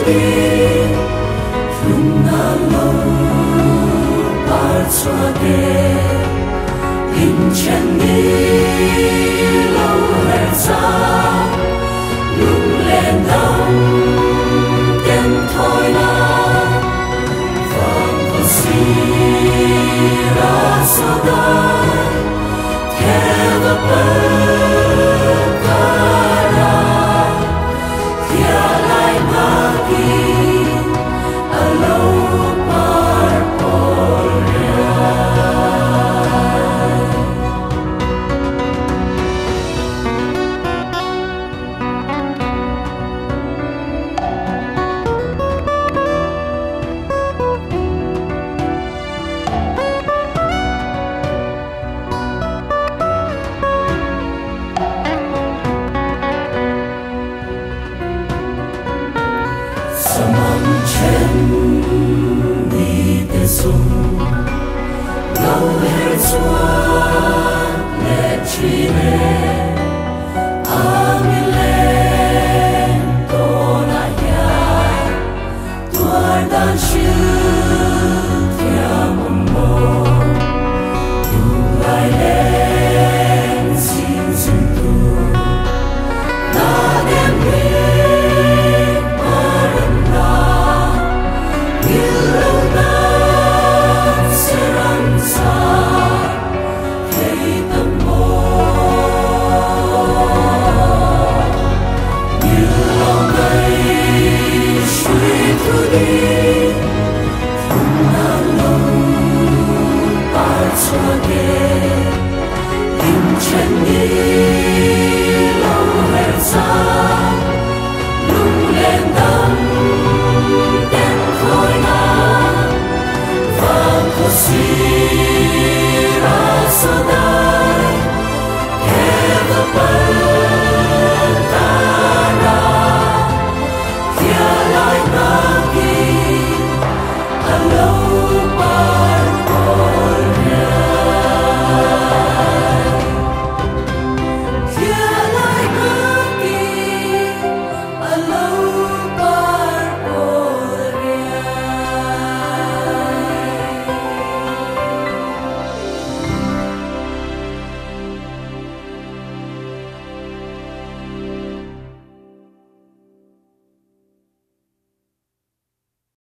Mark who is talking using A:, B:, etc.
A: đi phun na lâu bar xóa đê in chân đi lâu hẹn xa lung lên đông đêm thôi na vang có si ra sao đó theo và bờ cara kia lại mà đi alo par poria Samang chen ni te sung lâu her chuan le chi le